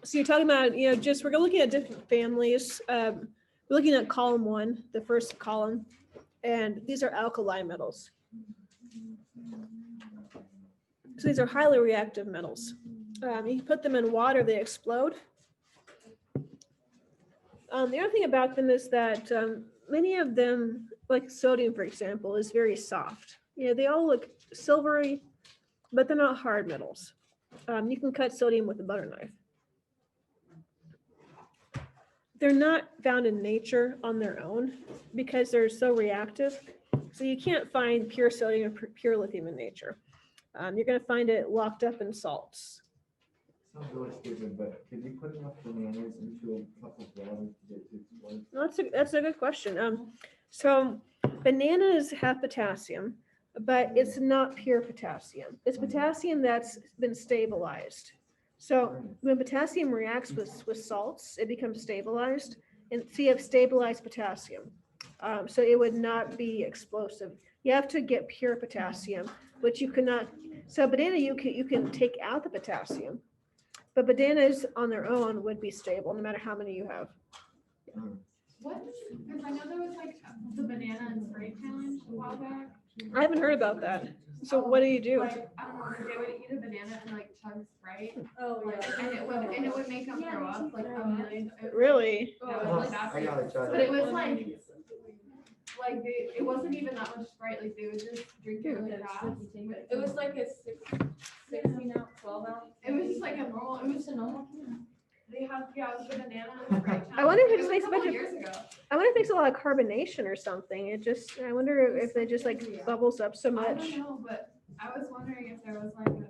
So you're talking about, just we're looking at different families. We're looking at column 1, the first column, and these are alkali metals. So these are highly reactive metals. You put them in water, they explode. The other thing about them is that many of them, like sodium, for example, is very soft. They all look silvery, but they're not hard metals. You can cut sodium with a butter knife. They're not found in nature on their own because they're so reactive. So you can't find pure sodium or pure lithium in nature. You're going to find it locked up in salts. Sounds really stupid, but could you put enough bananas into a cup of water to get to explode? That's a good question. So bananas have potassium, but it's not pure potassium. It's potassium that's been stabilized. So when potassium reacts with salts, it becomes stabilized, and so you have stabilized potassium. So it would not be explosive. You have to get pure potassium, which you cannot. So banana, you can take out the potassium, but bananas on their own would be stable no matter how many you have. What? Because I know there was like the banana and Sprite challenge a while back. I haven't heard about that. So what do you do? Like, I don't know, they would eat a banana and like chug Sprite. Oh, yeah. And it would make them throw up like a million. Really? It was I like, gotta try but it that. was like it wasn't even that much Sprite. Like they would just drink it really fast. It was like a 16 ounce, 12 ounce. It was just like a normal. It was just a normal can. They had it was the banana and Sprite challenge. I wonder if it just was makes a bunch couple of- years ago. I wonder if it makes a lot of carbonation or something. I wonder if it just like bubbles up so I much. don't know, but I was wondering if there was like a.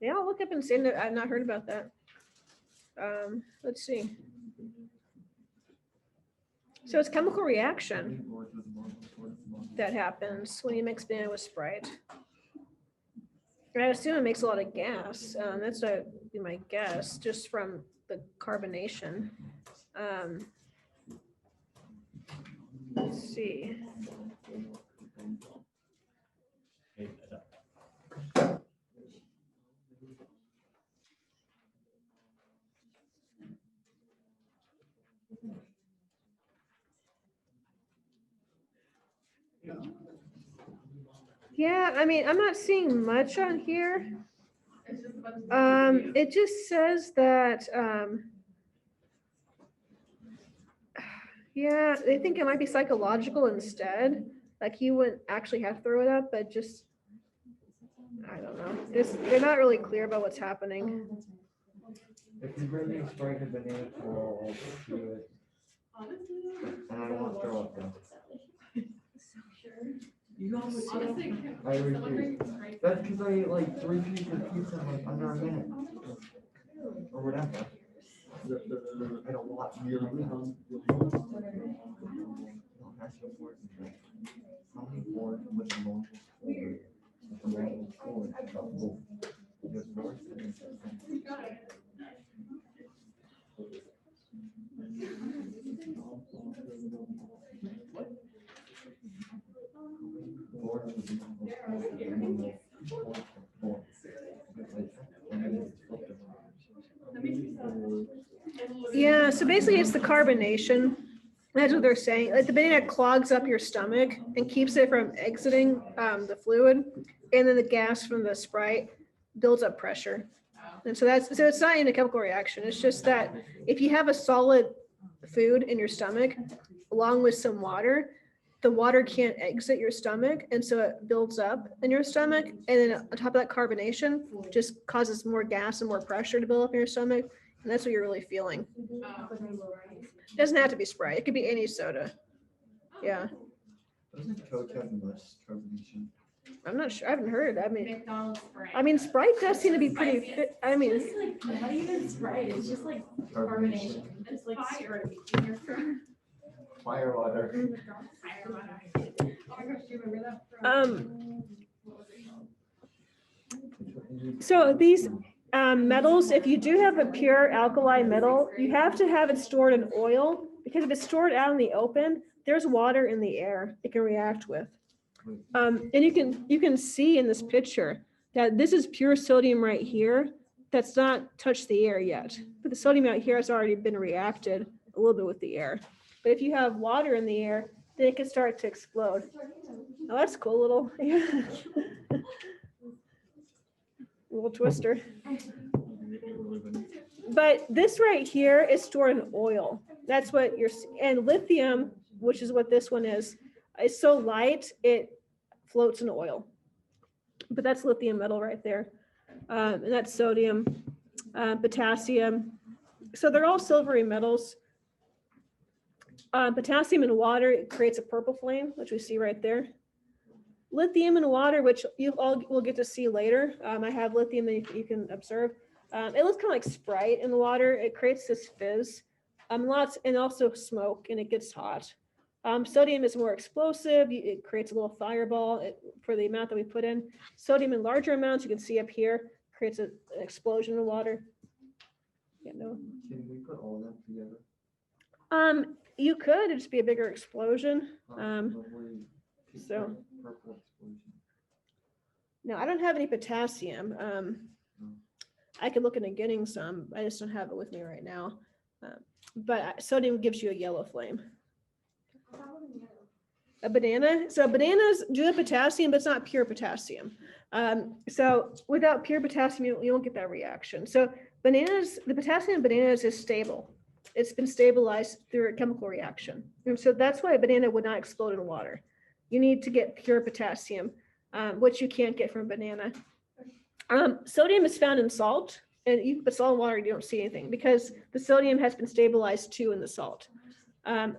Yeah, I'll look up and see. I've not heard about that. Let's see. So it's chemical reaction that happens when you mix banana with Sprite. I assume it makes a lot of gas. That's what would be my guess, just from the carbonation. Let's see. Yeah, I mean, I'm not seeing much on here. It's just a bunch of It just says that, yeah, they think it might be psychological instead. Like you wouldn't actually have to throw it up, but just, I don't know. They're not really clear about what's happening. If you bring me Sprite and banana pour, I'll do it. honestly, And I don't want to throw up though. honestly, I someone refuse. bring Sprite. That's because I ate like 3 pieces of pizza in like under a minute. Or whatever. I don't want your how many boards with the normal forward? With the normal forward, double. There's more than boards with the normal forward. Yeah, so basically it's the carbonation. That's what they're saying. Like the banana clogs up your stomach and keeps it from exiting the fluid. And then the gas from the Sprite builds up pressure. And so it's not in a chemical reaction. It's just that if you have a solid food in your stomach along with some water, the water can't exit your stomach. And so it builds up in your stomach. And then on top of that, carbonation just causes more gas and more pressure to build up in your stomach. And that's what you're really feeling. It doesn't have to be Sprite. It could be any soda. Yeah. Doesn't Coke have less carbonation? I'm not sure. I haven't heard. McDonald's Sprite. I mean, Sprite does seem to be pretty fit. I mean, It's like not even Sprite. It's just like carbonation. It's like Fire. syrup in your throat. Fire water. Oh my gosh, do you remember that? So these metals, if you do have a pure alkali metal, you have to have it stored in oil because if it's stored out in the open, there's water in the air it can react with. And you can see in this picture that this is pure sodium right here, that's not touched the air yet. But the sodium out here has already been reacted a little bit with the air. But if you have water in the air, then it can start to explode. Oh, that's cool little, yeah. Little twister. But this right here is stored in oil. That's what and lithium, which is what this one is so light, it floats in oil. But that's lithium metal right there. And that's sodium, potassium. So they're all silvery metals. Potassium in water, it creates a purple flame, which we see right there. Lithium in water, which you all will get to see later. I have lithium that you can observe. It looks kind of like Sprite in the water. It creates this fizz, lots, and also smoke, and it gets hot. Sodium is more explosive. It creates a little fireball for the amount that we put in. Sodium in larger amounts, you can see up here, creates an explosion in water. Yeah, no. Can we put all of that together? You could, it'd just be a bigger explosion. Lovely so- purple explosion. No, I don't have any potassium. I could look into getting some. I just don't have it with me right now. But sodium gives you a yellow flame. A banana. So bananas do have potassium, but it's not pure potassium. So without pure potassium, you won't get that reaction. So bananas, the potassium in bananas is stable. It's been stabilized through a chemical reaction. And so that's why a banana would not explode in water. You need to get pure potassium, which you can't get from a banana. Sodium is found in salt, and you put salt in water, you don't see anything because the sodium has been stabilized too in the salt.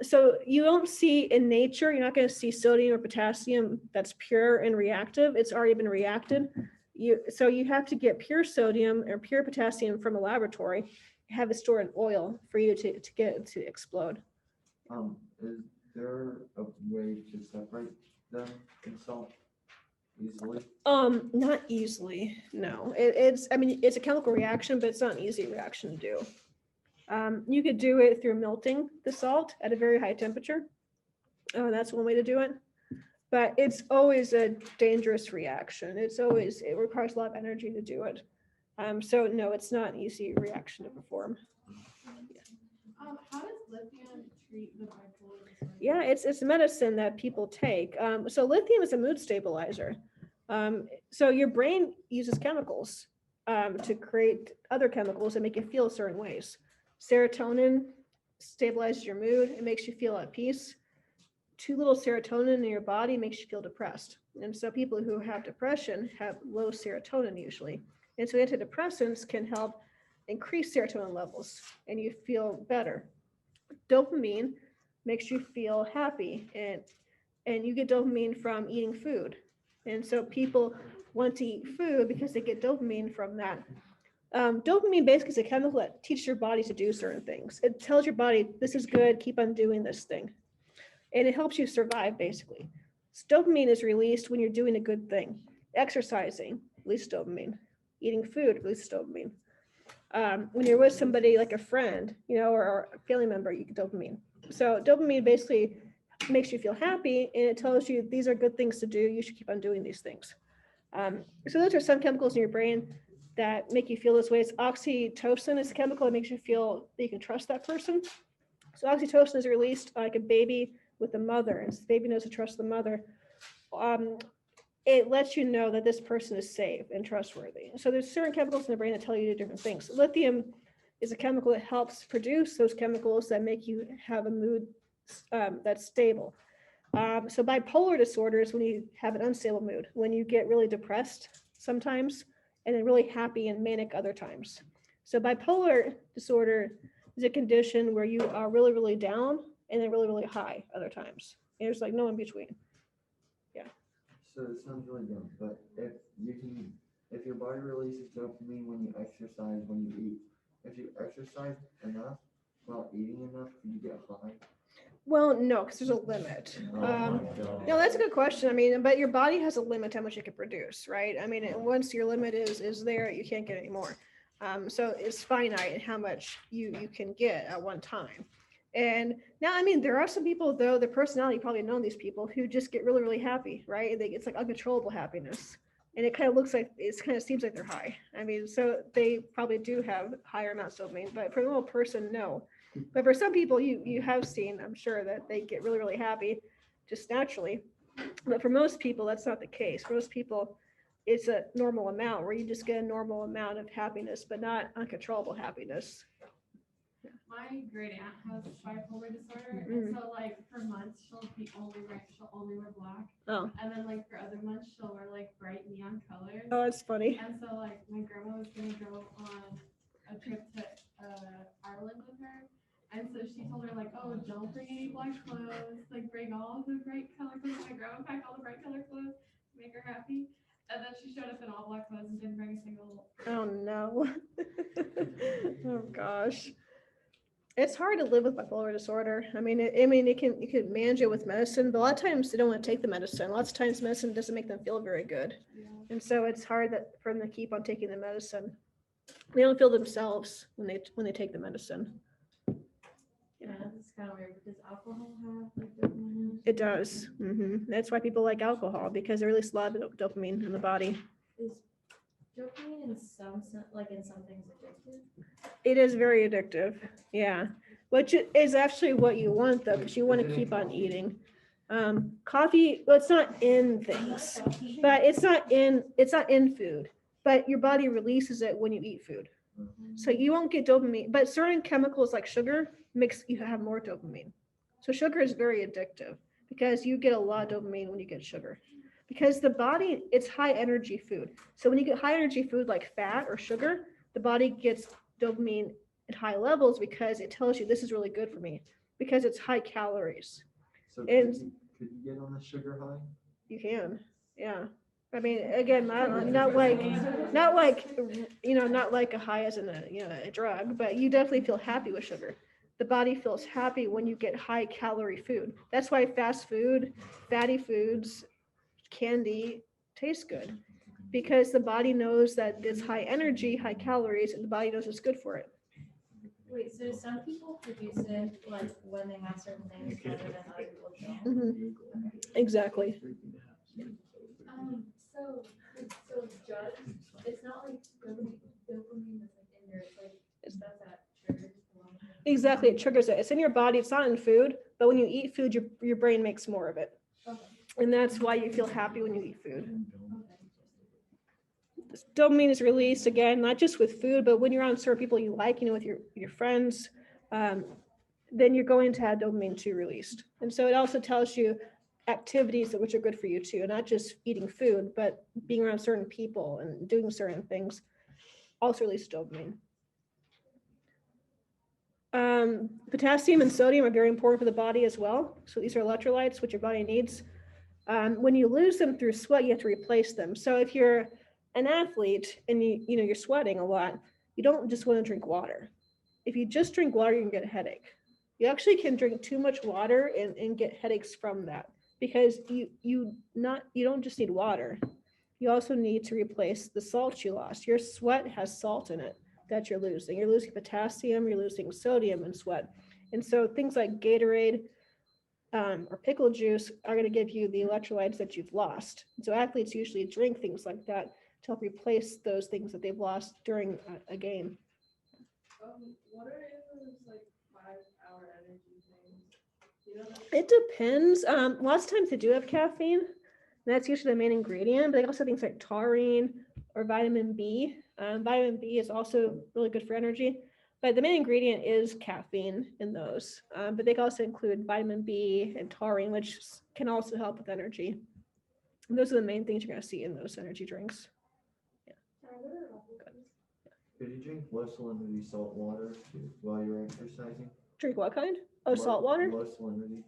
So you don't see in nature, you're not going to see sodium or potassium that's pure and reactive. It's already been reacted. So you have to get pure sodium or pure potassium from a laboratory, have it stored in oil for you to get it to explode. Is there a way to separate them in salt easily? Not easily, no. It's a chemical reaction, but it's not an easy reaction to do. You could do it through melting the salt at a very high temperature. That's one way to do it. But it's always a dangerous reaction. It requires a lot of energy to do it. So no, it's not an easy reaction to perform. How does lithium treat the bipolar disorder? Yeah, it's a medicine that people take. So lithium is a mood stabilizer. So your brain uses chemicals to create other chemicals that make you feel certain ways. Serotonin stabilizes your mood. It makes you feel at peace. Too little serotonin in your body makes you feel depressed. And so people who have depression have low serotonin usually. And so antidepressants can help increase serotonin levels and you feel better. Dopamine makes you feel happy and you get dopamine from eating food. And so people want to eat food because they get dopamine from that. Dopamine basically is a chemical that teaches your body to do certain things. It tells your body, this is good, keep on doing this thing. And it helps you survive basically. So dopamine is released when you're doing a good thing. Exercising, release dopamine. Eating food, release dopamine. When you're with somebody like a friend, or a family member, you get dopamine. So dopamine basically makes you feel happy and it tells you these are good things to do. You should keep on doing these things. So those are some chemicals in your brain that make you feel this way. It's oxytocin is a chemical that makes you feel that you can trust that person. So oxytocin is released like a baby with the mother, and the baby knows to trust the mother. It lets you know that this person is safe and trustworthy. So there's certain chemicals in the brain that tell you different things. Lithium is a chemical that helps produce those chemicals that make you have a mood that's stable. So bipolar disorder is when you have an unstable mood, when you get really depressed sometimes and then really happy and manic other times. So bipolar disorder is a condition where you are really, really down and then really, really high other times. And there's like no in between. So it sounds really dumb, but if your body releases dopamine when you exercise, when you eat, if you exercise enough while eating enough, can you get high? Well, no, because there's a limit. No, that's a good question. But your body has a limit to how much it can produce, right? And once your limit is there, you can't get any more. So it's finite in how much you can get at one time. And now, there are some people, though, their personality, you probably know these people who just get really, really happy, right? It's like uncontrollable happiness. and it kind of looks like, it kind of seems like they're high. I mean, so they probably do have higher amounts of dopamine, but for a normal person, no. But for some people, you have seen, I'm sure, that they get really, really happy just naturally. But for most people, that's not the case. For most people, it's a normal amount where you just get a normal amount of happiness, but not uncontrollable happiness. My great aunt has bipolar disorder, Mm. and so like for months she'll only wear black, Oh, and then like for other months she'll wear like bright neon colors. oh, that's funny. And so like my grandma was gonna go on a trip to Ireland with her, and so she told her like, oh, don't bring any black clothes, like bring all the bright color clothes. My grandma packed all the bright color clothes to make her happy, and then she showed up in all black clothes and didn't bring a single. Oh, no. Oh, gosh. It's hard to live with bipolar disorder. I mean, you can manage it with medicine, but a lot of times they don't want to take the medicine. Lots of times medicine doesn't make them feel very good. Yeah. And so it's hard for them to keep on taking the medicine. They don't feel themselves when they take the medicine. Yeah, it's kind of weird. Does alcohol have like dopamine? It does. That's why people like alcohol, because it releases a lot of dopamine in the body. Is dopamine in some things addictive? It is very addictive. Yeah. Which is actually what you want though, because you want to keep on eating. Coffee, well, it's not in things, but it's not in food, but your body releases it when you eat food. So you won't get dopamine, but certain chemicals like sugar makes you have more dopamine. So sugar is very addictive because you get a lot of dopamine when you get sugar. Because the body, it's high energy food. So when you get high energy food like fat or sugar, the body gets dopamine at high levels because it tells you this is really good for me because it's high calories. So And- could you get on a sugar high? You can, yeah. I mean, again, not like a high as in a drug, but you definitely feel happy with sugar. The body feels happy when you get high calorie food. That's why fast food, fatty foods, candy taste good because the body knows that it's high energy, high calories, and the body knows it's good for it. Wait, so do some people produce it like when they have certain things rather than other people don't? Mhm. Exactly. So drugs, it's not like dopamine that's like in there, it's like stuff that triggers along. Exactly, it triggers it. It's in your body. It's not in food, but when you eat food, your brain makes more of it, Okay. and that's why you feel happy when you eat food. Dopamine is released again, not just with food, but when you're around certain people you like, with your friends, then you're going to have dopamine too released. And so it also tells you activities that which are good for you too, not just eating food, but being around certain people and doing certain things also release dopamine. Potassium and sodium are very important for the body as well. So these are electrolytes which your body needs. When you lose them through sweat, you have to replace them. So if you're an athlete and you're sweating a lot, you don't just want to drink water. If you just drink water, you can get a headache. You actually can drink too much water and get headaches from that because you don't just need water. You also need to replace the salt you lost. Your sweat has salt in it that you're losing. You're losing potassium, you're losing sodium in sweat. And so things like Gatorade or pickle juice are going to give you the electrolytes that you've lost. So athletes usually drink things like that to help replace those things that they've lost during a game. What are those like 5-hour energy things? You know that? It depends. Lots of times they do have caffeine. That's usually the main ingredient, but they also have things like taurine or vitamin B. Vitamin B is also really good for energy, but the main ingredient is caffeine in those. But they can also include vitamin B and taurine, which can also help with energy. And those are the main things you're going to see in those energy drinks. Could you drink low salinity salt water while you're exercising? Drink what kind? Oh, salt water? Low salinity.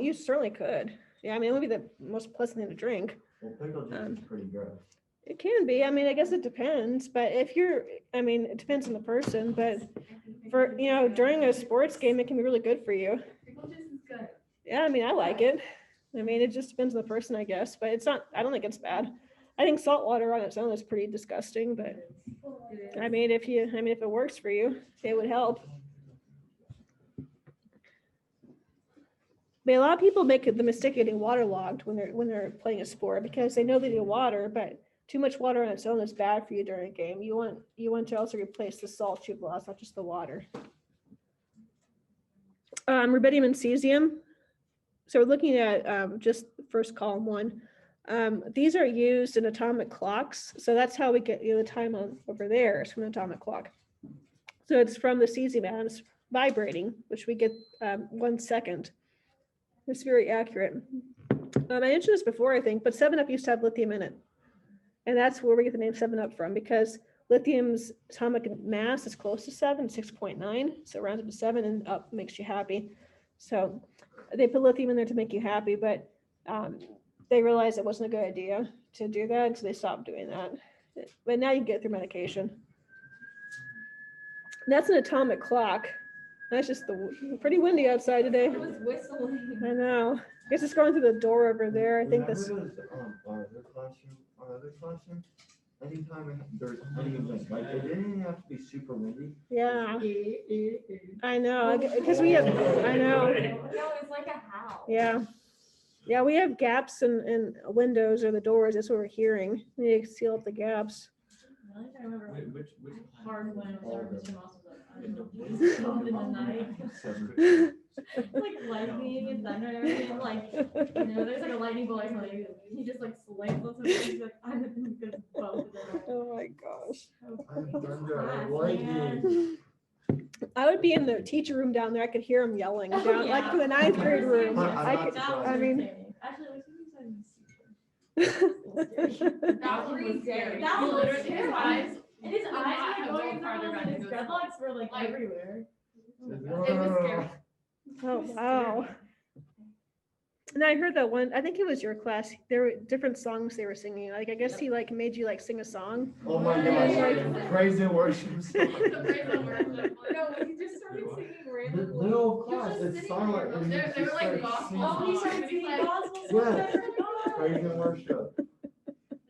You certainly could. Yeah, I mean, it would be the most pleasant thing to drink. Well, pickle juice is pretty gross. It can be. I mean, I guess it depends. But it depends on the person. But for, during a sports game, it can be really good for you. Pickle juice is good. Yeah, I mean, I like it. I mean, it just depends on the person, I guess. But I don't think it's bad. I think salt water on its own is pretty disgusting. But I mean, if it works for you, it would help. But a lot of people make the mistake of getting waterlogged when they're playing a sport because they know they need water, but Too much water on its own is bad for you during a game. You want to also replace the salt you've lost, not just the water. Rubidium and cesium. So we're looking at just the first column one. These are used in atomic clocks. So that's how we get the time on over there is from an atomic clock. So it's from the cesium atoms vibrating, which we get 1 second. It's very accurate. I mentioned this before, I think, but 7-Up used to have lithium in it. And that's where we get the name 7-Up from, because lithium's atomic mass is close to 7, 6.9. So it rounds up to 7 and up makes you happy. So they put lithium in there to make you happy, but they realized it wasn't a good idea to do that, so they stopped doing that. But now you can get through medication. That's an atomic clock. That's just pretty windy outside today. It was whistling. I know. I guess it's going through the door over there. I think this. Remember our other classroom, anytime there's any event, like it didn't even have to be super windy. Yeah. I know, because we have. I know. No, it's like a house. Yeah. Yeah, we have gaps in windows or the doors. That's what we're hearing. We need to seal up the gaps. I remember Which hard when All our of Mr. them. Moss was like, I don't know, Jesus, called in the night. Like lightning and thunder and everything, like, there's like a lightning bolt, and like, he just like slams on something, he's like, I'm gonna both of them. Oh my gosh. I'm thunder, I'm lightning. I would be in the teacher room down there. I could hear them yelling Oh, down, like yeah. from the 9th grade room. I'm I not could, surprised. I mean. Actually, like, sometimes That one was scary. That He one was literally, his scary. eyes. and his would eyes not were have going gone farther through, back and his into his dreadlocks were like Like- everywhere. It was scary. Oh, wow. And I heard that one, I think it was your class, there were different songs they were singing. Like, I guess he like made you like sing a song. Oh my And then, gosh, praise and worship. The praise and worship. No, he just started singing The randomly. little He was class, just it's sitting silent. there. and They he were just like started gospel singing. Oh, he songs. started He's singing like- gospel songs. Yeah. I forgot. Praise and worship. And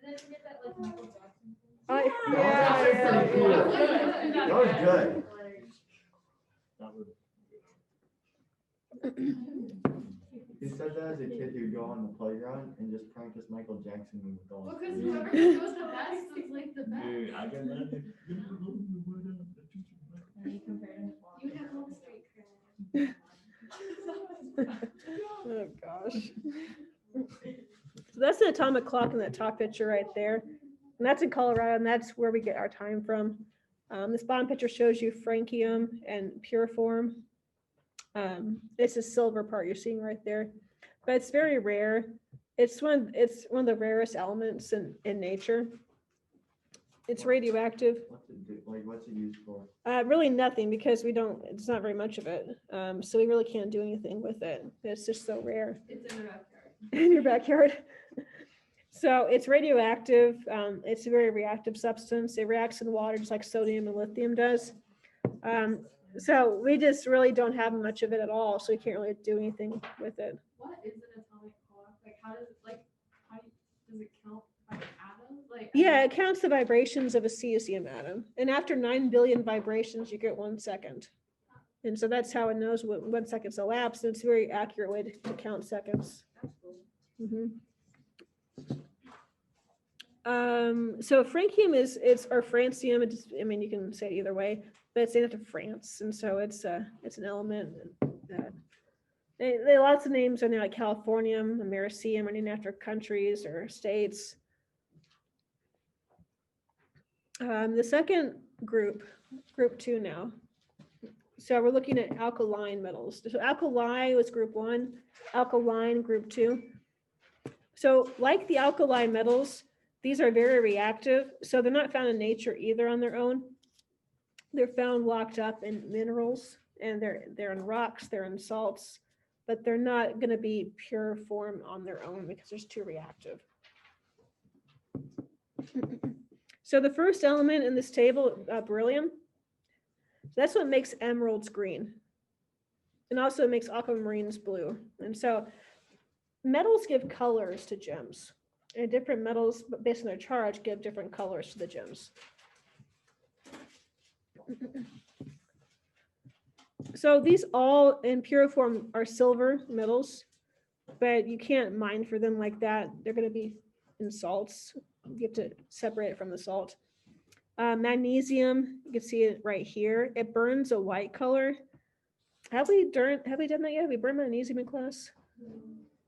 then you get that like Michael Jackson. Yeah, That was pretty cool. Yeah. That was good. He said that as a kid, he'd go on the playground and just practice Michael Jackson with all Well, his because friends. whoever goes the best is like the best. Dude, I got nothing. And he compared him to You would have all the straight cred. Oh, gosh. So that's the atomic clock in that top picture right there. And that's in Colorado, and that's where we get our time from. This bottom picture shows you francium and pure form. It's the silver part you're seeing right there, but it's very rare. It's one of the rarest elements in nature. It's radioactive. What's it do? Like, what's it used for? Really nothing, because it's not very much of it. So we really can't do anything with it. It's just so rare It's in the backyard. in your backyard. So it's radioactive. It's a very reactive substance. It reacts in water just like sodium and lithium does. So we just really don't have much of it at all. So we can't really do anything with it. What is an atomic clock? Like, how does it count by atoms? Like, Yeah, it counts the vibrations of a cesium atom. And after 9 billion vibrations, you get 1 second. And so that's how it knows what 1 second's elapsed. It's a very accurate way to count seconds. Mhm. So francium or francium. You can say it either way, but it's named after France, and so it's an element that they lots of names are there, like californium, americium, are named after countries or states. The second group 2 now. So we're looking at alkaline metals. So alkali was group 1, alkaline group 2. So like the alkaline metals, these are very reactive. So they're not found in nature either on their own. They're found locked up in minerals, and they're in rocks, they're in salts, but they're not going to be pure form on their own because they're too reactive. So the first element in this table, beryllium, that's what makes emeralds green, and also makes aquamarines blue. And so metals give colors to gems, and different metals, based on their charge, give different colors to the gems. So these all in pure form are silver metals, but you can't mine for them like that. They're going to be in salts. You have to separate it from the salt. Magnesium, you can see it right here. It burns a white color. Have we done that yet? Have we burned magnesium in class?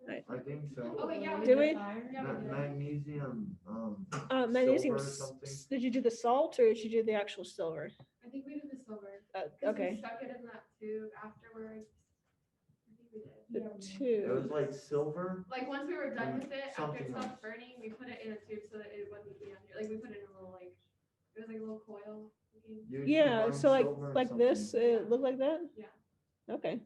I think so. Oh, wait, yeah, Did we? Yeah, we did. Magnesium, Magnesium. silver or something. Did you do the salt or did you do the actual silver? I think we did the silver. Okay. We stuck it in that tube afterwards. I think we did. The It two. was like silver. Like once we were done with it, after Something it stopped else. burning, we put it in a tube so that it wouldn't be under. Like we put it in a little like it was like a little coil. looking- You Yeah, combine so silver and like this, something. it looked like that? Yeah. Okay.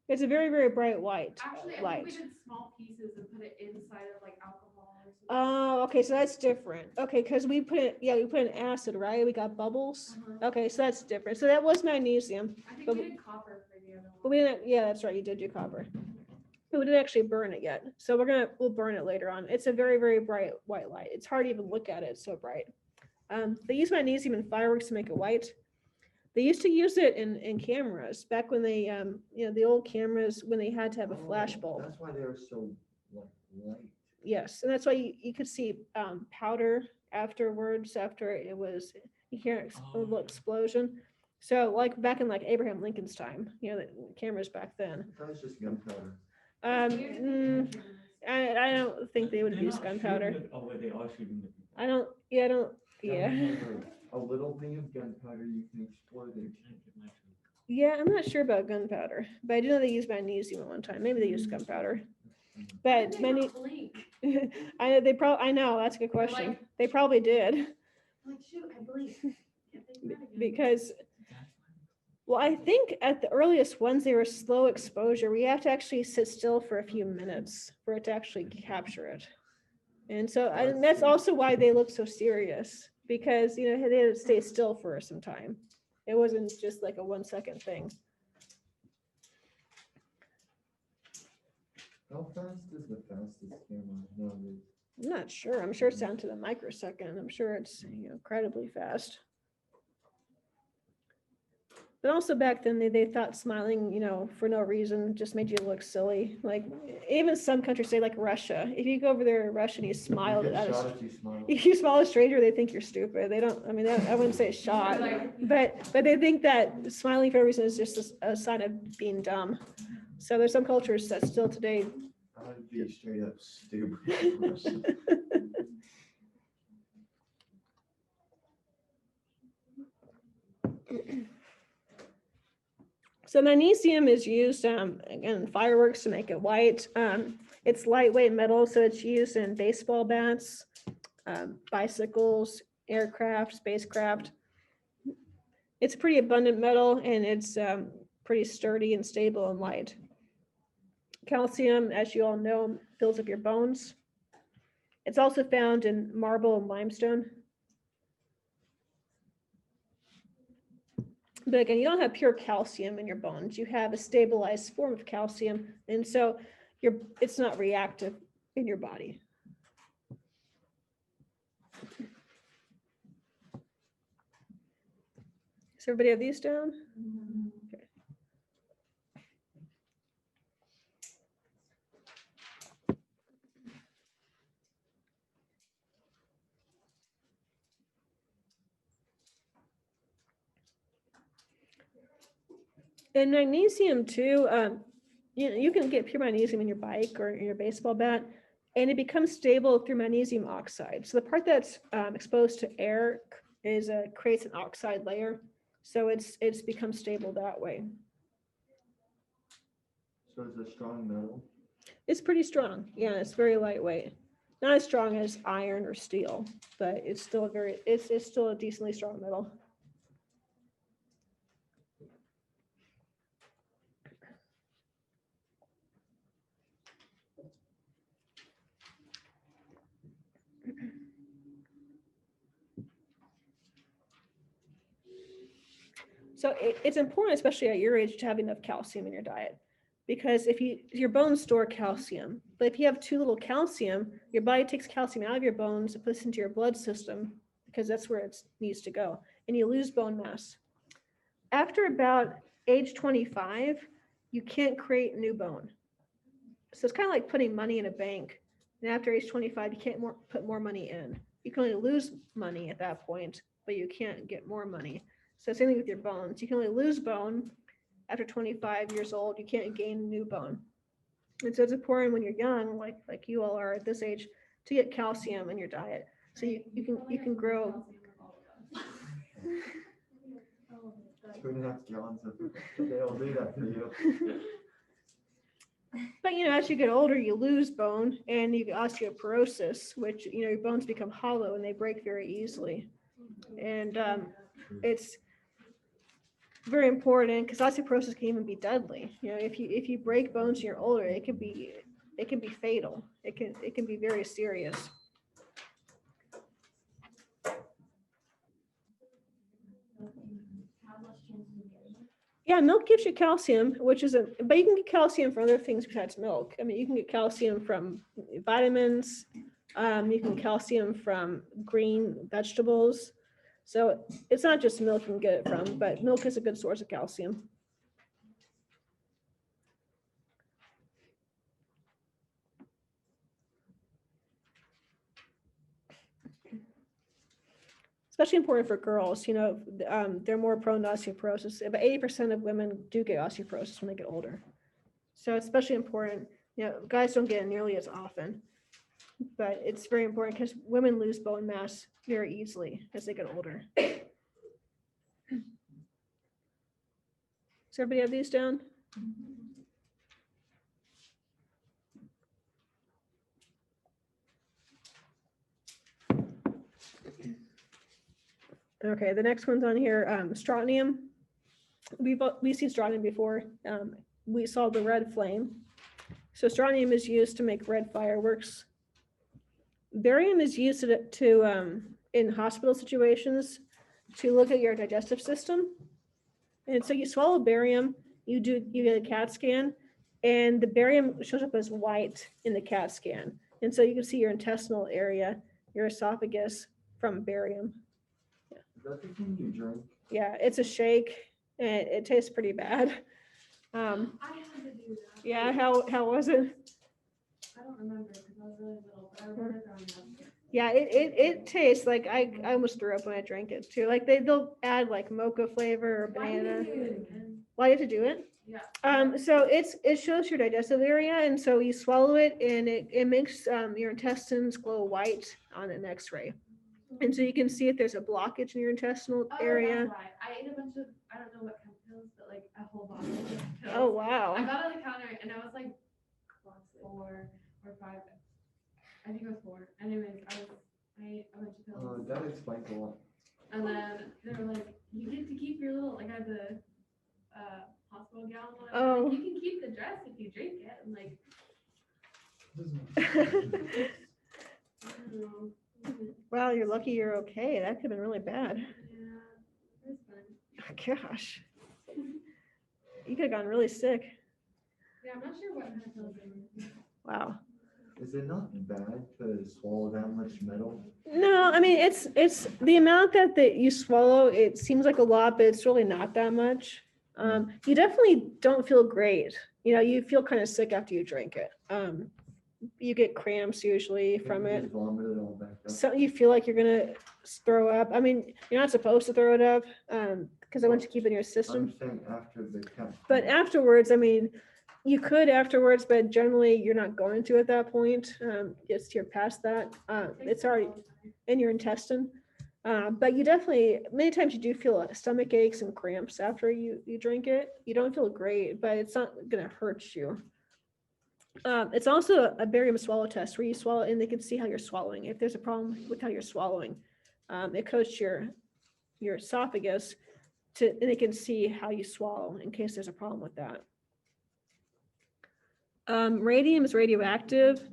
It's a very, very bright white Actually, I light. think we did small pieces and put it inside of like alcohol or something. Oh, okay, so that's different. Okay, because we put it, yeah, we put in acid, right? We got bubbles. Uh-huh. Okay, so that's different. So that was magnesium, I think but we did copper for the other but one. we didn't, yeah, that's right, you did do copper. But we didn't actually burn it yet. So we'll burn it later on. It's a very, very bright white light. It's hard to even look at it, it's so bright. They use magnesium in fireworks to make it white. They used to use it in cameras back when they, the old cameras, when they had to have a flash Oh, bulb. That's why they were so like light. Yes, and that's why you could see powder afterwards, after it was, you hear a little explosion. So like back in like Abraham Lincoln's time, the cameras back then. That was just gunpowder. I don't think they would have used gunpowder. Oh, wait, they are shooting the people. I don't, yeah. Remember, a little thing of gunpowder, you can explode it. Yeah, I'm not sure about gunpowder, but I do know they used magnesium at one time. Maybe they used gunpowder. But They many, not blink. I know, that's a good question. like- They probably did. Like shoot, I blinked. Can't think about it again. Because, well, I think at the earliest ones, they were slow exposure. We have to actually sit still for a few minutes for it to actually capture it. And so, and that's also why they look so serious, because, they had to stay still for some time. It wasn't just like a 1 second thing. How fast is the fastest camera nowadays? I'm not sure. I'm sure it's down to the microsecond. I'm sure it's, incredibly fast. But also back then, they thought smiling, for no reason just made you look silly. Like even some countries say, like Russia, if you go over there to Russia and you smile, You get at shot a, if you smile. if you smile at a stranger, they think you're stupid. They don't, I mean, I wouldn't say shot, but they think that smiling for no reason is just a sign of being dumb. So there's some cultures that still today. I would be straight up stupid. So magnesium is used, again, in fireworks to make it white. It's lightweight metal, so it's used in baseball bats, bicycles, aircraft, spacecraft. It's a pretty abundant metal, and it's pretty sturdy and stable and light. Calcium, as you all know, builds up your bones. It's also found in marble and limestone. But again, you don't have pure calcium in your bones. You have a stabilized form of calcium, and so it's not reactive in your body. Does everybody have these down? Okay. And magnesium too, you can get pure magnesium in your bike or in your baseball bat, and it becomes stable through magnesium oxide. So the part that's exposed to air creates an oxide layer. So it's become stable that way. So it's a strong metal. It's pretty strong. Yeah, it's very lightweight. Not as strong as iron or steel, but it's still it's still a decently strong metal. So it's important, especially at your age, to have enough calcium in your diet, because if your bones store calcium, but if you have too little calcium, your body takes calcium out of your bones and puts it into your blood system, because that's where it needs to go, and you lose bone mass. After about age 25, you can't create new bone. So it's kind of like putting money in a bank, and after age 25, you can't put more money in. you can only lose money at that point, but you can't get more money. So same thing with your bones. You can only lose bone after 25 years old. You can't gain new bone. And so it's important when you're young, like you all are at this age, to get calcium in your diet. So you can grow. 2.5 gallons of, they'll do that for you. But as you get older, you lose bone and you get osteoporosis, which your bones become hollow and they break very easily. And it's very important because osteoporosis can even be deadly. If you break bones when you're older, it can be fatal. It can be very serious. Yeah, milk gives you calcium, but you can get calcium from other things besides milk. I mean, you can get calcium from vitamins. You can get calcium from green vegetables. So it's not just milk you can get it from, but milk is a good source of calcium. Especially important for girls, they're more prone to osteoporosis. About 80% of women do get osteoporosis when they get older. So it's especially important. Guys don't get it nearly as often, but it's very important because women lose bone mass very easily as they get older. Does everybody have these down? Okay, the next one's on here, strontium. We've seen strontium before. We saw the red flame. So strontium is used to make red fireworks. Barium is used to in hospital situations to look at your digestive system. And so you swallow barium, you get a CAT scan, and the barium shows up as white in the CAT scan. And so you can see your intestinal area, your esophagus from barium. Is that the thing you drink? Yeah, it's a shake and it tastes pretty bad. I had to do that. Yeah, how was it? I don't remember because I was really little, but I remember throwing up. Yeah, it tastes like I almost threw up when I drank it too. Like they'll add like mocha flavor or Why did banana. they do it again? Why do you have to do it? Yeah. So it shows your digestive area, and so you swallow it, and it makes your intestines glow white on an X-ray, and so you can see if there's a blockage in your intestinal Oh, area. that's why. I ate a bunch of, I don't know what kind of pills, but like a whole bottle of pills. Oh I wow. got on the counter and I was like 4 or 5. I think it was 4. Anyways, I ate a bunch of pills. That explains a lot. And then they were like, you get to keep your little, like I had the hospital gown on. Oh. Like, you can keep the dress if you drink it. And like, I don't know. Wow, you're lucky you're okay. That could have been really bad. Yeah, it was fun. Gosh, you could have gotten really sick. Yeah, I'm not sure what kind of pills they were. Wow. Is it not bad to swallow that much metal? No, I mean it's the amount that you swallow. It seems like a lot, but it's really not that much. You definitely don't feel great. You feel kind of sick after you drink it. You get cramps usually from You it. just vomit it all back up. So you feel like you're gonna throw up. I mean, you're not supposed to throw it up because I want to keep it in your system. I'm saying after the CAT. But afterwards, I mean, you could afterwards, but generally you're not going to at that point. You're past that. It's already in your intestine. But you definitely, many times you do feel stomach aches and cramps after you drink it. You don't feel great, but it's not gonna hurt you. It's also a barium swallow test where you swallow and they can see how you're swallowing. If there's a problem with how you're swallowing, it coats your esophagus and they can see how you swallow in case there's a problem with that. Radium is radioactive.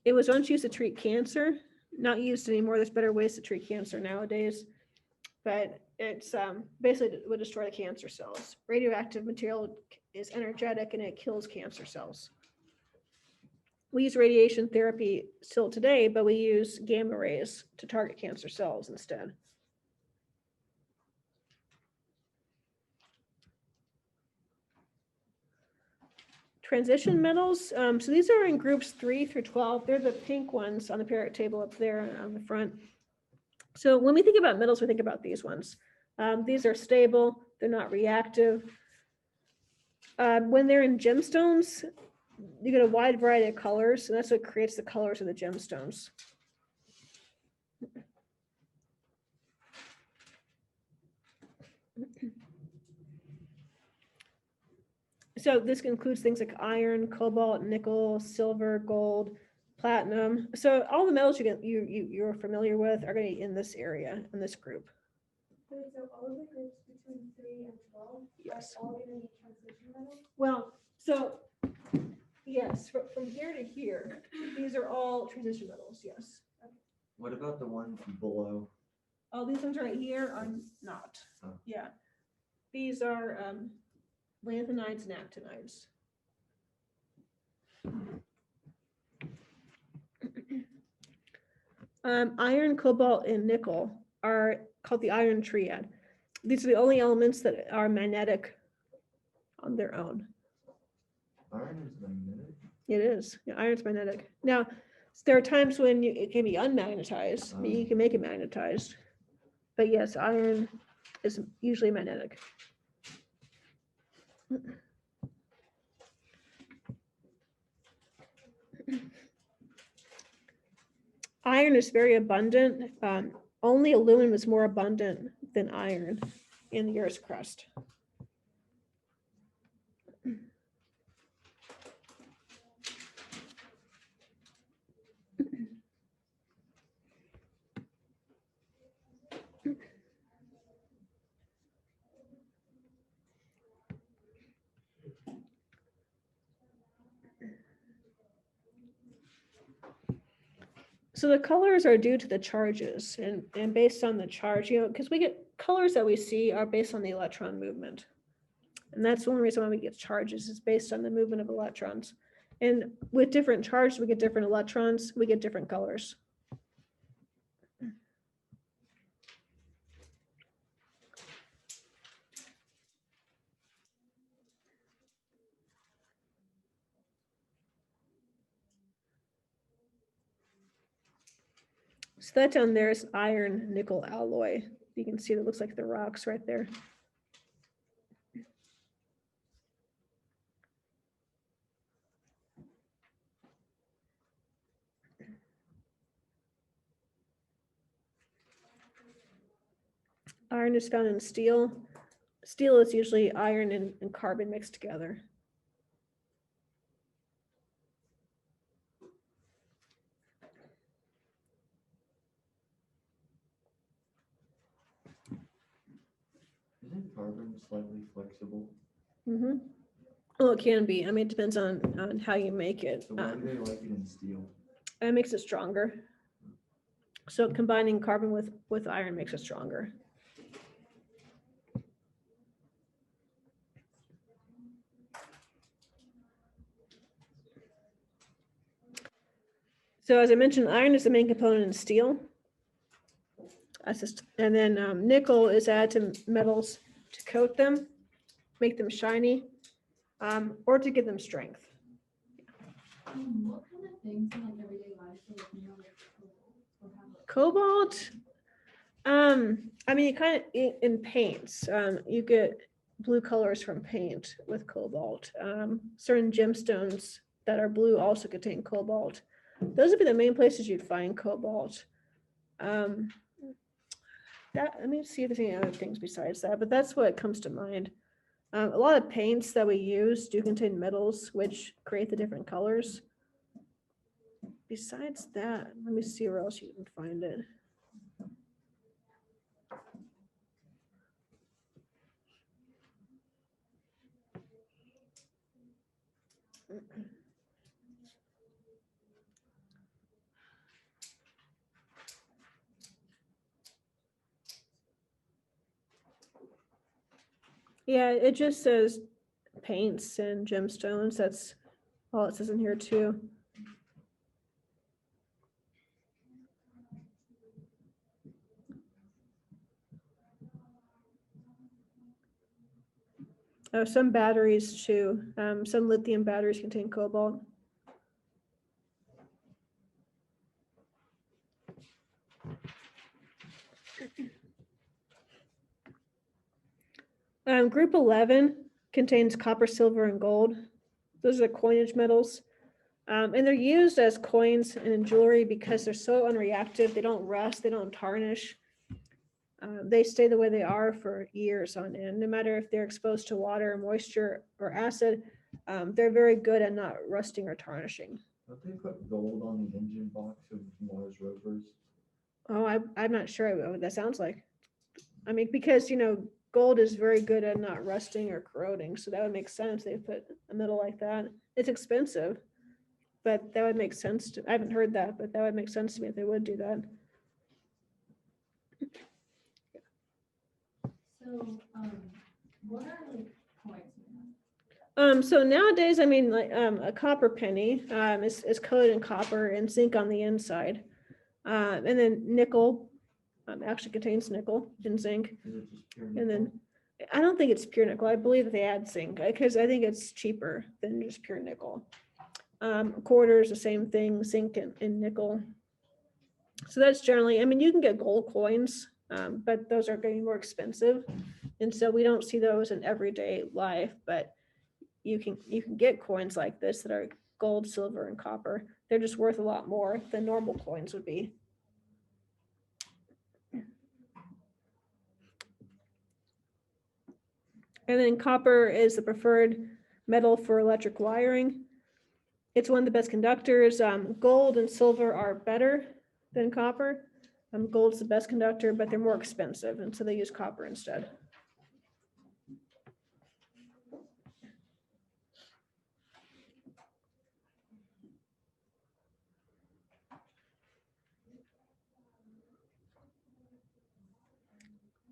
It was once used to treat cancer, not used anymore. There's better ways to treat cancer nowadays, but it's basically it would destroy the cancer cells. Radioactive material is energetic and it kills cancer cells. We use radiation therapy still today, but we use gamma rays to target cancer cells instead. Transition metals, so these are in groups 3 through 12. They're the pink ones on the periodic table up there on the front. So when we think about metals, we think about these ones. These are stable, they're not reactive. When they're in gemstones, you get a wide variety of colors, and that's what creates the colors of the gemstones. So this includes things like iron, cobalt, nickel, silver, gold, platinum. So all the metals you're familiar with are going to be in this area, in this group. Wait, so all of the groups between 3 and 12 Yes. are all going to be transition metals? Well, so yes, from here to here, these are all transition metals. Yes. What about the ones below? Oh, these ones right here are not. Oh. Yeah. These are lanthanides and actinides. Iron, cobalt, and nickel are called the iron triad. These are the only elements that are magnetic on their own. Iron is magnetic. It is. Yeah, iron's magnetic. Now, there are times when it can be unmagnetized. I mean, you can make it magnetized. But yes, iron is usually magnetic. Iron is very abundant. Only aluminum is more abundant than iron in the Earth's crust. So the colors are due to the charges and based on the charge, because we get colors that we see are based on the electron movement. And that's one reason why we get charges is based on the movement of electrons. And with different charges, we get different electrons, we get different colors. So that down there is iron nickel alloy. You can see that looks like the rocks right there. Iron is found in steel. Steel is usually iron and carbon mixed together. Isn't carbon slightly flexible? Mm-hmm. Well, it can be. I mean, it depends on how you make it. So why do they like it in steel? It makes it stronger. So combining carbon with iron makes it stronger. So as I mentioned, iron is the main component in steel. And then nickel is added to metals to coat them, make them shiny, or to give them strength. What kind of things in like everyday life do like like cobalt? I mean, you kind of in paints, you get blue colors from paint with cobalt. Certain gemstones that are blue also contain cobalt. Those would be the main places you'd find cobalt. Let me see if there's any other things besides that, but that's what comes to mind. A lot of paints that we use do contain metals, which create the different colors. Besides that, let me see where else you can find it. Yeah, it just says paints and gemstones. That's all it says in here too. Oh, some batteries too. Some lithium batteries contain cobalt. Group 11 contains copper, silver, and gold. Those are the coinage metals. And they're used as coins and in jewelry because they're so unreactive. They don't rust, they don't tarnish. They stay the way they are for years on end, no matter if they're exposed to water, moisture, or acid. They're very good at not rusting or tarnishing. Don't they put gold on the engine box of Mars rovers? Oh, I'm not sure what that sounds like. I mean, because, gold is very good at not rusting or corroding, so that would make sense. They put a metal like that. It's expensive, but that would make sense. I haven't heard that, but that would make sense to me if they would do that. So, what are like coins? So nowadays, I mean, like a copper penny is coated in copper and zinc on the inside. And then nickel actually contains nickel and zinc. Is it just pure And nickel? then I don't think it's pure nickel. I believe that they add zinc because I think it's cheaper than just pure nickel. Quarters, the same thing, zinc and nickel. So that's generally, I mean, you can get gold coins, but those are getting more expensive. And so we don't see those in everyday life, but you can get coins like this that are gold, silver, and copper. They're just worth a lot more than normal coins would be. And then copper is the preferred metal for electric wiring. It's one of the best conductors. Gold and silver are better than copper. Gold's the best conductor, but they're more expensive, and so they use copper instead.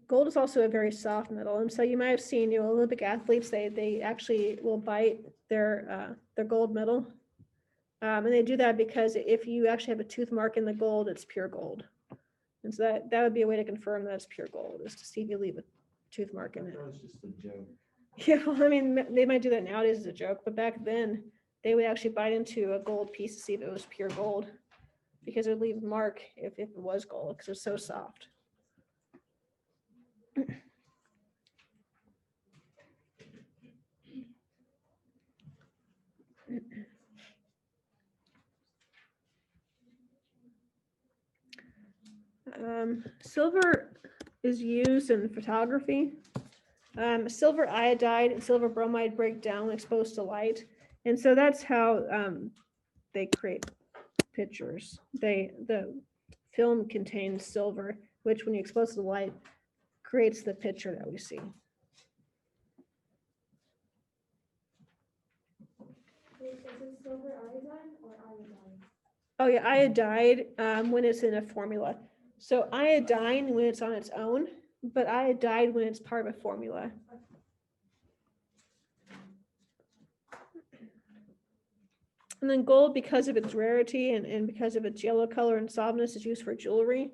Gold is also a very soft metal, and so you might have seen, Olympic athletes, they actually will bite their gold medal, and they do that because if you actually have a tooth mark in the gold, it's pure gold, and so that would be a way to confirm that it's pure gold, is to see if you leave a tooth mark in it. That was just a joke. Yeah, well, I mean, they might do that nowadays as a joke, but back then they would actually bite into a gold piece to see if it was pure gold, because it would leave a mark if it was gold because it's so soft. Silver is used in photography. Silver iodide and silver bromide break down when exposed to light. And so that's how they create pictures. The film contains silver, which when you expose to the light, creates the picture that we see. Is it silver iodine or iodine? Oh yeah, iodide when it's in a formula. So iodine when it's on its own, but iodide when it's part of a formula. And then gold, because of its rarity and because of its yellow color and softness, is used for jewelry.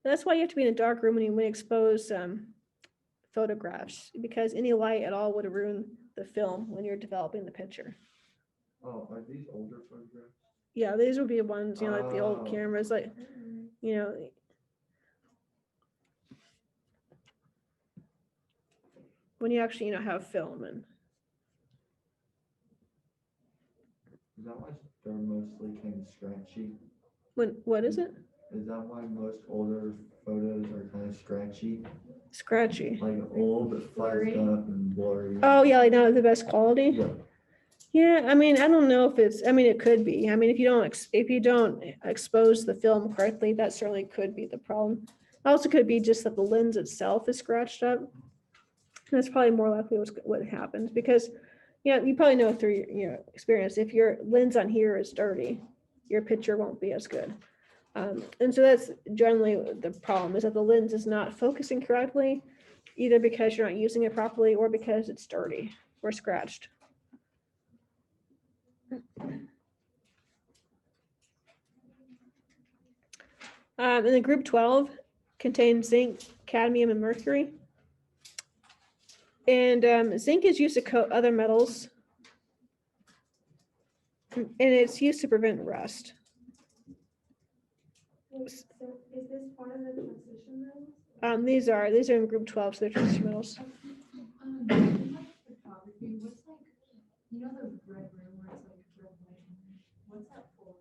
That's why you have to be in a dark room when you expose photographs, because any light at all would ruin the film when you're developing the picture. Oh, are these older photographs? Yeah, these would be the ones, like the old Oh. cameras, like, when you actually, have film. And Is that why they're mostly kind of scratchy? what is it? Is that why most older photos are kind of scratchy? Scratchy. Like old, Blurry. fuzzed up and blurry? Oh yeah, like not the best quality. Yeah. Yeah, I mean, I don't know if it's, I mean, it could be. I mean, if you don't expose the film correctly, that certainly could be the problem. Also could be just that the lens itself is scratched up. That's probably more likely what happens, because, you probably know through your experience, if your lens on here is dirty, your picture won't be as good. And so that's generally the problem, is that the lens is not focusing correctly, either because you're not using it properly or because it's dirty or scratched. And then group 12 contains zinc, cadmium, and mercury. And zinc is used to coat other metals. And it's used to prevent rust. Wait, so is this part of the transition metals? These are in group 12, so they're transition metals. In like photography, what's like, you know the red room where it's like red light? What's that for?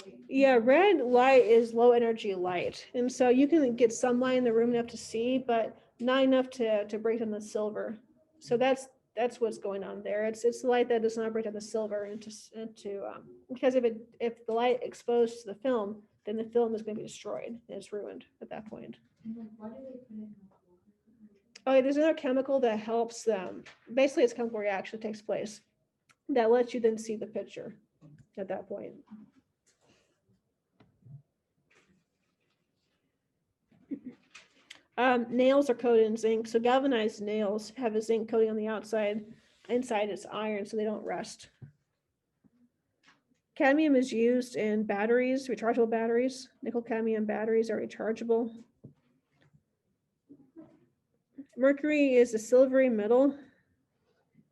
Like, Yeah, red light is low energy light. And so you can get some light in the room enough to see, but not enough to break down the silver. So that's what's going on there. It's the light that does not break down the silver because if the light exposed to the film, then the film is going to be destroyed and it's ruined at that point. and like, why do they put it in like water? Oh, yeah, there's another chemical that helps them. Basically, it's a chemical reaction that takes place that lets you then see the picture at that point. Nails are coated in zinc. So galvanized nails have a zinc coating on the outside. Inside it's iron, so they don't rust. Cadmium is used in batteries, rechargeable batteries. Nickel cadmium batteries are rechargeable. Mercury is a silvery metal.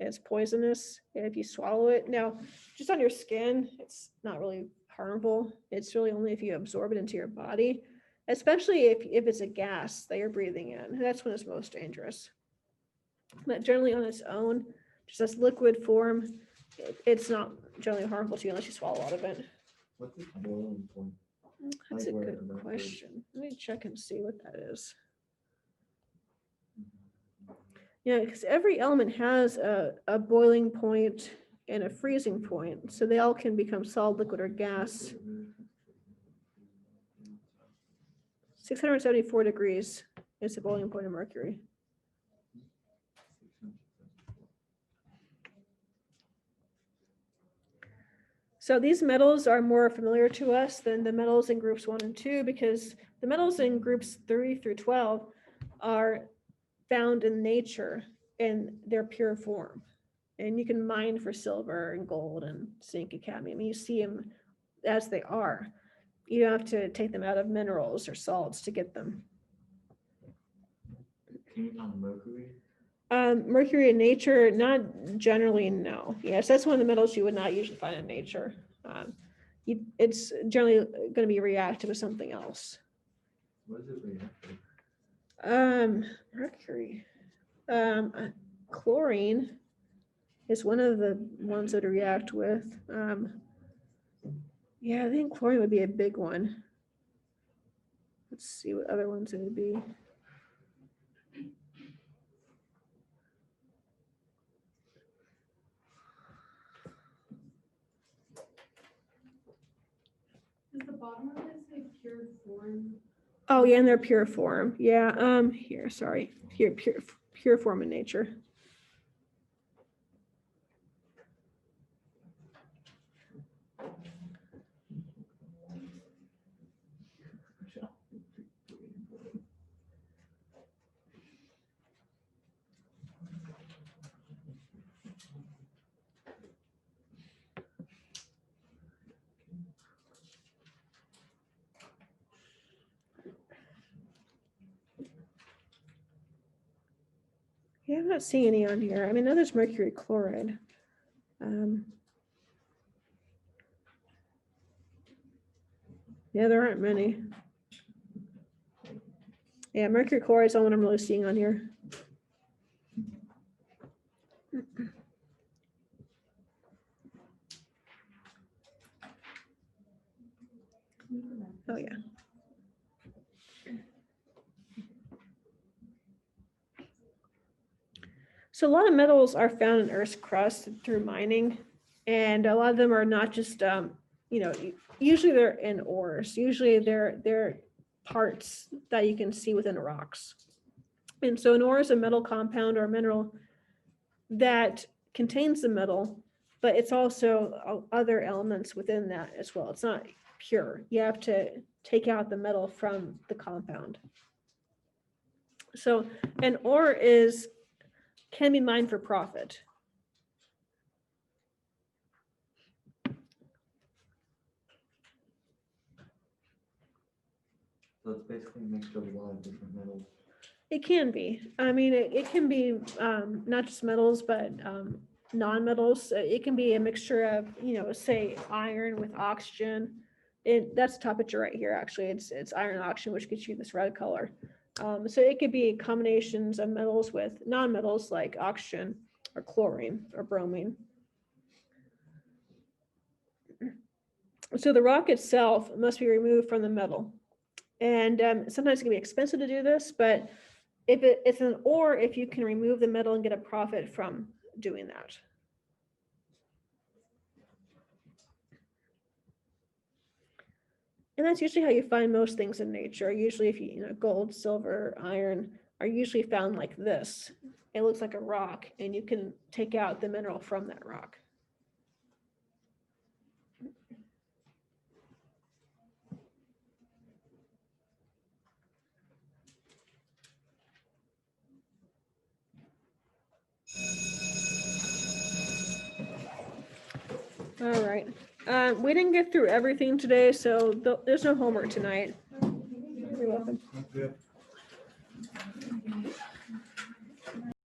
It's poisonous if you swallow it. Now, just on your skin, it's not really harmful. It's really only if you absorb it into your body, especially if it's a gas that you're breathing in. That's when it's most dangerous. But generally on its own, just as liquid form, it's not generally harmful to you unless you swallow a lot of it. What's its boiling point? That's a Like where good the mercury- question. Let me check and see what that is. Yeah, because every element has a boiling point and a freezing point. So they all can become solid, liquid, or gas. 674 degrees is the boiling point of mercury. So these metals are more familiar to us than the metals in groups 1 and 2 because the metals in groups 3 through 12 are found in nature in their pure form. And you can mine for silver and gold and zinc and cadmium. You see them as they are. You don't have to take them out of minerals or salts to get them. Can you find mercury? Mercury in nature, not generally, no. Yes, that's one of the metals you would not usually find in nature. It's generally going to be reactive with something else. What does it react with? Mercury. Chlorine is one of the ones that react with. Yeah, I think chlorine would be a big one. Let's see what other ones it would be. Does the bottom of it say pure form? Oh, yeah, in their pure form. Yeah, here, sorry. Here, pure form in nature. Yeah, I'm not seeing any on here. I mean, no, there's mercury chloride. Yeah, there aren't many. Yeah, mercury chloride is the only one I'm really seeing on here. Oh, yeah. So a lot of metals are found in Earth's crust through mining, and a lot of them are not just, usually they're in ores. Usually they're parts that you can see within rocks. And so an ore is a metal compound or mineral that contains the metal, but it's also other elements within that as well. It's not pure. You have to take out the metal from the compound. So an ore can be mined for profit. So it's basically a mixture of a lot of different metals. It can be. I mean, it can be not just metals, but non-metals. It can be a mixture of, say iron with oxygen. That's the top picture right here, actually. It's iron and oxygen, which gives you this red color. So it could be combinations of metals with non-metals like oxygen or chlorine or bromine. So the rock itself must be removed from the metal. And sometimes it can be expensive to do this, but if it's an ore, if you can remove the metal and get a profit from doing that. And that's usually how you find most things in nature. Usually if gold, silver, iron are usually found like this. It looks like a rock and you can take out the mineral from that rock. All right. We didn't get through everything today, so there's no homework tonight. You're welcome. Good.